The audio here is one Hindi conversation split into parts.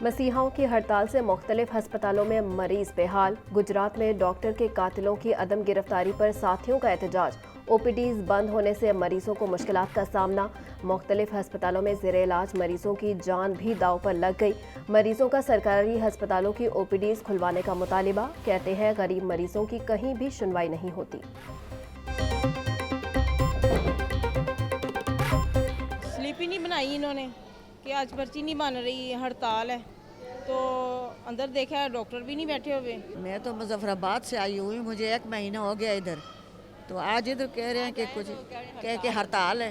मसीहाओं की हड़ताल से मुख्तलिफ अस्पतालों में मरीज बेहाल। गुजरात में डॉक्टर के कातिलों की अदम गिरफ्तारी पर साथियों का एहतजाज। ओपीडीज बंद होने से मरीजों को मुश्किलात का सामना। मुख्तलिफ अस्पतालों में ज़ेरे इलाज मरीजों की जान भी दांव पर लग गई। मरीजों का सरकारी अस्पतालों की ओपीडीज खुलवाने का मुतालिबा। कहते हैं गरीब मरीजों की कहीं भी सुनवाई नहीं होती। स्लिप ही नहीं बनाई इन्होंने कि आज पर्ची नहीं बन रही, हड़ताल है। तो अंदर देखा डॉक्टर भी नहीं बैठे हुए। मैं तो मुजफ्फराबाद से आई हुई, मुझे 1 महीना हो गया इधर। तो आज इधर कह रहे हैं कि कुछ कह के हड़ताल है।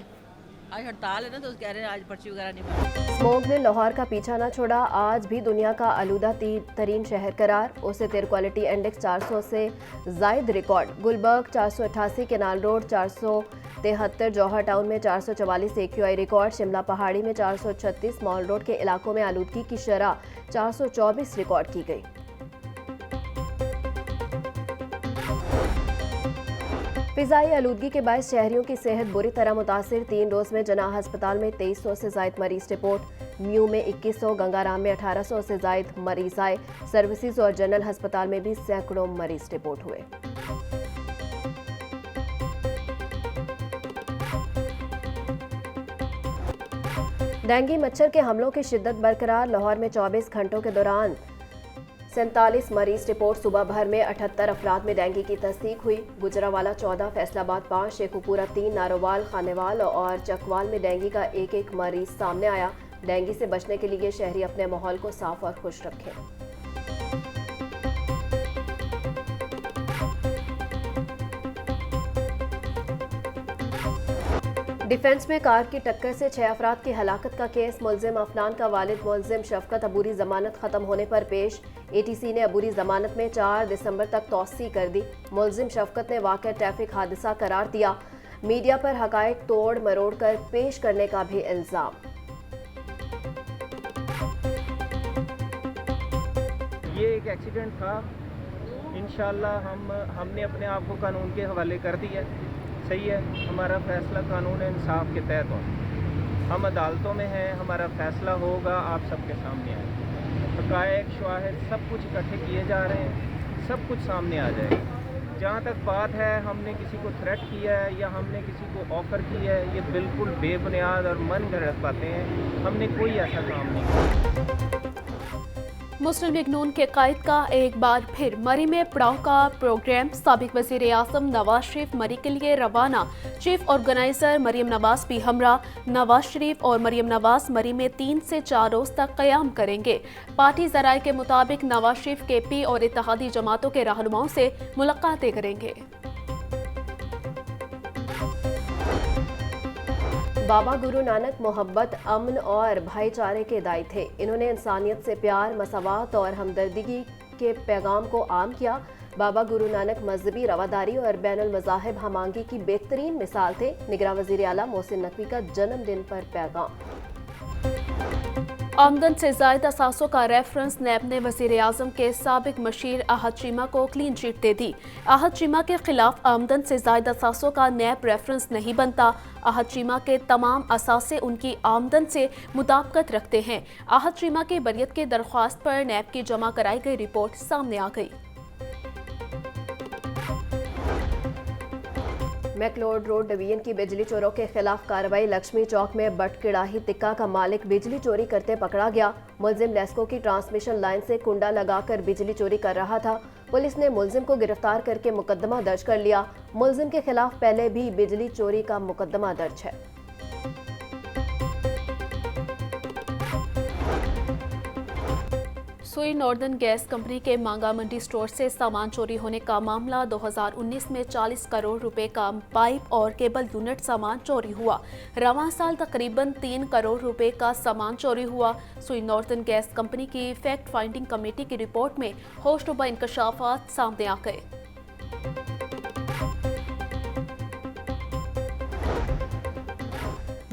आज हड़ताल है ना, तो कह रहे हैं आज पर्ची वगैरह नहीं बनी। स्मोग ने लाहौर का पीछा न छोड़ा। आज भी दुनिया का आलूदा तरीन शहर करार। उसे एयर क्वालिटी इंडेक्स 400 से जायद रिकॉर्ड। गुलबर्ग 488, केनाल रोड 473, जौहर टाउन में 444 AQI रिकॉर्ड। शिमला पहाड़ी में 436, मॉल रोड के इलाकों में आलूदगी की शरह 424 रिकॉर्ड की गई। फिजाई आलूदगी के बायस शहरियों की सेहत बुरी तरह मुतासिर। 3 रोज में जनाह अस्पताल में 2300 से जायद मरीज रिपोर्ट। म्यू में 2100, गंगाराम में 1800 से जायद मरीज आए। सर्विसेज और जनरल अस्पताल में भी सैकड़ों मरीज रिपोर्ट हुए। डेंगू मच्छर के हमलों की शिद्दत बरकरार। लाहौर में 24 घंटों के दौरान 47 मरीज रिपोर्ट। सुबह भर में 78 अफराद में डेंगू की तस्दीक हुई। गुजरावाला 14, फैसलाबाद 5, शेखुपुरा 3, नारोवाल, खानेवाल और चकवाल में डेंगू का एक मरीज सामने आया। डेंगू से बचने के लिए शहरी अपने माहौल को साफ और खुश रखें। डिफेंस में कार की टक्कर से 6 अफराद की हलाकत का केस। मुलजिम अफनान का वालिद मुलजिम शफकत अबूरी जमानत खत्म होने पर पेश। ATC ने अबूरी जमानत में 4 दिसंबर तक तौसी कर दी। मुलजिम शफकत ने वाक़या ट्रैफिक हादसा करार दिया। मीडिया पर हकायक तोड़ मरोड़ कर पेश करने का भी इल्जाम। ये एक एक्सीडेंट था। इंशाल्लाह हमने अपने आप को कानून के हवाले कर दिया। सही है, हमारा फैसला कानून इंसाफ के तहत हो। हम अदालतों में हैं, हमारा फैसला होगा, आप सबके सामने आए। हकायक शवाहिद सब कुछ इकट्ठे किए जा रहे हैं, सब कुछ सामने आ जाएगा। जहाँ तक बात है हमने किसी को थ्रेट किया है या हमने किसी को ऑफ़र किया है, ये बिल्कुल बेबुनियाद और मन गढ़ंत बातें हैं। हमने कोई ऐसा काम नहीं किया। मुस्लिम लीग नून के कायद का एक बार फिर मरी में पड़ाव का प्रोग्राम। साबिक वज़ीर आज़म नवाज शरीफ मरी के लिए रवाना। चीफ ऑर्गेनाइजर मरीम नवाज भी हमरा। नवाज शरीफ और मरीम नवाज मरी में 3 से 4 रोज तक क़याम करेंगे। पार्टी ज़राए के मुताबिक नवाज शरीफ KP और इत्तेहादी जमातों के रहनुमाओं से मुलाकातें करेंगे। बाबा गुरु नानक मोहब्बत, अमन और भाईचारे के दाई थे। इन्होंने इंसानियत से प्यार, मसवात और हमदर्दी के पैगाम को आम किया। बाबा गुरु नानक मजहबी रवादारी और बैनुल मज़ाहिब हमांगी की बेहतरीन मिसाल थे। निगरां वज़ीर आला मोहसिन नकवी का जन्मदिन पर पैगाम। आमदन से ज़ायद असासों का रेफरेंस। नैब ने वज़ीर आज़म के साबिक मशीर अहद चीमा को क्लीन चिट दे दी। अहद चीमा के खिलाफ आमदन से ज़ायद असासों का नैब रेफरेंस नहीं बनता। अहद चीमा के तमाम असासे उनकी आमदन से मुताबिकत रखते हैं। अहद चीमा की बरियत की दरख्वास्त पर नैब की जमा कराई गई रिपोर्ट सामने आ गई। मैकलोड रोड डिवीजन की बिजली चोरों के खिलाफ कार्रवाई। लक्ष्मी चौक में बटकिड़ाही तिक्का का मालिक बिजली चोरी करते पकड़ा गया। मुलजिम लेस्को की ट्रांसमिशन लाइन से कुंडा लगाकर बिजली चोरी कर रहा था। पुलिस ने मुलजिम को गिरफ्तार करके मुकदमा दर्ज कर लिया। मुलजिम के खिलाफ पहले भी बिजली चोरी का मुकदमा दर्ज है। सुई नॉर्दर्न गैस कंपनी के मांगा मंडी स्टोर से सामान चोरी होने का मामला। 2019 में 40 करोड़ रुपए का पाइप और केबल यूनिट सामान चोरी हुआ। रवां साल तकरीबन 3 करोड़ रुपए का सामान चोरी हुआ। सुई नॉर्दर्न गैस कंपनी की फैक्ट फाइंडिंग कमेटी की रिपोर्ट में होशरुबा इंकशाफात सामने आ गए।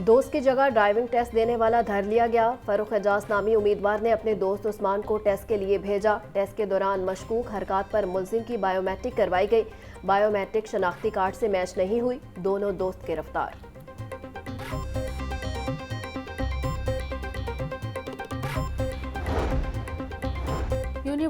दोस्त की जगह ड्राइविंग टेस्ट देने वाला धर लिया गया। फरूख एजाज नामी उम्मीदवार ने अपने दोस्त उस्मान को टेस्ट के लिए भेजा। टेस्ट के दौरान मशकूक हरकत पर मुलजिम की बायोमेट्रिक करवाई गई। बायोमेट्रिक शनाख्ती कार्ड से मैच नहीं हुई। दोनों दोस्त गिरफ्तार।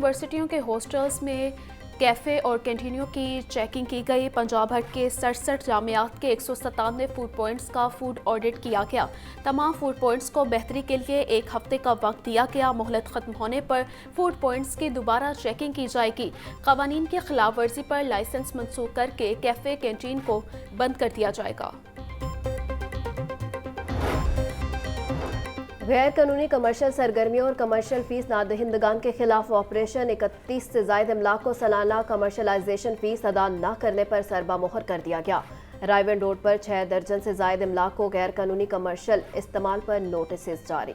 यूनिवर्सिटियों के हॉस्टल्स में कैफ़े और कैंटीनों की चेकिंग की गई। पंजाब भर के 67 जामियात के 197 फूड पॉइंट्स का फूड ऑडिट किया गया। तमाम फूड पॉइंट्स को बेहतरी के लिए 1 हफ्ते का वक्त दिया गया। मोहलत खत्म होने पर फूड पॉइंट्स की दोबारा चेकिंग की जाएगी। कानून की खिलाफ वर्जी पर लाइसेंस मंसूख करके कैफ़े कैंटीन को बंद कर दिया जाएगा। गैर कानूनी कमर्शियल सरगर्मियों और कमर्शियल फीस नादहिंदगान के खिलाफ ऑपरेशन 31 से जायद अमलाक को सालाना कमर्शलाइजेशन फीस अदा न करने पर सरबा मोहर कर दिया गया। रायवन रोड पर 6 दर्जन से जायद अमलाक को गैर कानूनी कमर्शियल इस्तेमाल पर नोटिस जारी।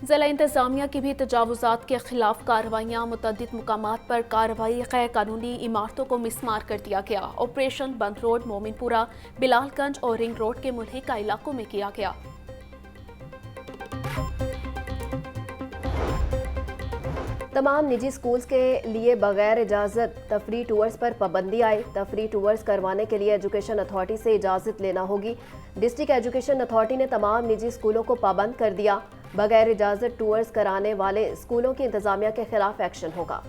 ज़िला इंतज़ामिया की भी तजावुज़ात के खिलाफ कार्रवाइयाँ। मुतअद्दिद मुकामात पर कार्रवाई। गैर कानूनी इमारतों को मिसमार कर दिया गया। ऑपरेशन बंद रोड, मोमिनपुरा, बिलालगंज और रिंग रोड के मुल्हिका इलाकों में किया गया। तमाम निजी स्कूल्स के लिए बगैर इजाज़त तफरी टूर्स पर पाबंदी आई। तफरी टूर्स करवाने के लिए एजुकेशन अथॉरिटी से इजाज़त लेना होगी। डिस्ट्रिक्ट एजुकेशन अथॉरिटी ने तमाम निजी स्कूलों को पाबंद कर दिया। बगैर इजाज़त टूर्स कराने वाले स्कूलों की इंतज़ामिया के खिलाफ एक्शन होगा।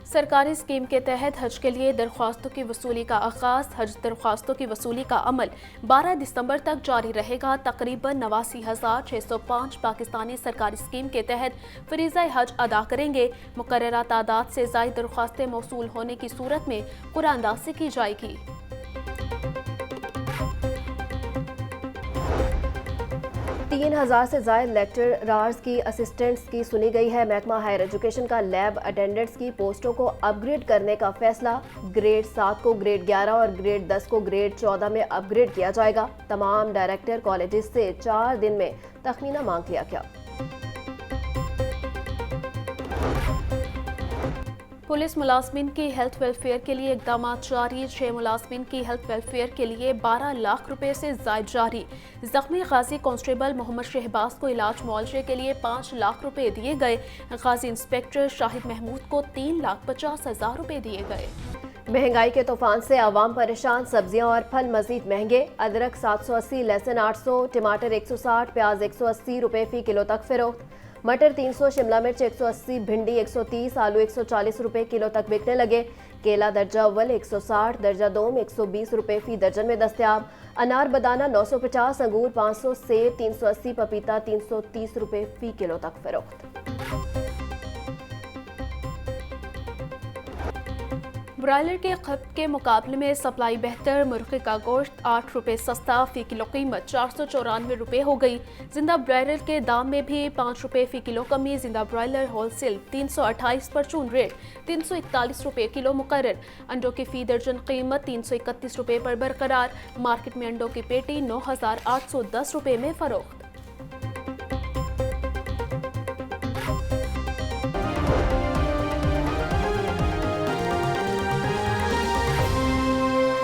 सरकारी स्कीम के तहत हज के लिए दरख्वास्तों की वसूली का आगाज़। हज दरख्वास्तों की वसूली का अमल 12 दिसंबर तक जारी रहेगा। तकरीबन 89,605 पाकिस्तानी सरकारी स्कीम के तहत फरीज़ा हज अदा करेंगे। मुकर्ररा तादाद से ज़ायद दरख्वास्तें मौसूल होने की सूरत में कुरानंदाज़ी की जाएगी। 3000 से ज़ायद लेक्चरार्स की असिस्टेंट्स की सुनी गई है। महकमा हायर एजुकेशन का लैब अटेंडेंट्स की पोस्टों को अपग्रेड करने का फैसला। ग्रेड 7 को ग्रेड 11 और ग्रेड 10 को ग्रेड 14 में अपग्रेड किया जाएगा। तमाम डायरेक्टर कॉलेजेस से 4 दिन में तखमीना मांग लिया गया। पुलिस मुलाजमिन की हेल्थ वेलफेयर के लिए इकदाम जारी। 6 मुलाजमिन की हेल्थ वेलफेयर के लिए 12 लाख रुपए से जायद जारी। जख्मी गाजी कांस्टेबल मोहम्मद शहबाज को इलाज मुआवजे के लिए 5 लाख रुपए दिए गए। गाजी इंस्पेक्टर शाहिद महमूद को 3,50,000 रुपए दिए गए। महंगाई के तूफान से आवाम परेशान। सब्जियां और फल मजीद महंगे। अदरक 780, लहसुन 800, टमाटर 160, प्याज 180 रुपए फी किलो तक फरोख्त। मटर 300, शिमला मिर्च 180, भिंडी 130, आलू 140 रुपए किलो तक बिकने लगे। केला दर्जा अव्वल 160, दर्जा दोम 120 रुपए फी दर्जन में दस्तयाब। अनार बदाना 950, अंगूर 500, सेब 380, पपीता 330 रुपए फी किलो तक फरोख्त। ब्रायलर के खपत के मुकाबले में सप्लाई बेहतर। मुर्गे का गोश्त 8 रुपए सस्ता। फी किलो कीमत 494 रुपए हो गई। जिंदा ब्रायलर के दाम में भी 5 रुपए फी किलो कमी। जिंदा ब्रायलर होलसेल 328 परचून रेट 341 रुपए किलो मुकर्रर। अंडों की फी दर्जन कीमत 331 रुपए पर बरकरार। मार्केट में अंडों की पेटी 9,810 रुपए में फरोख्त।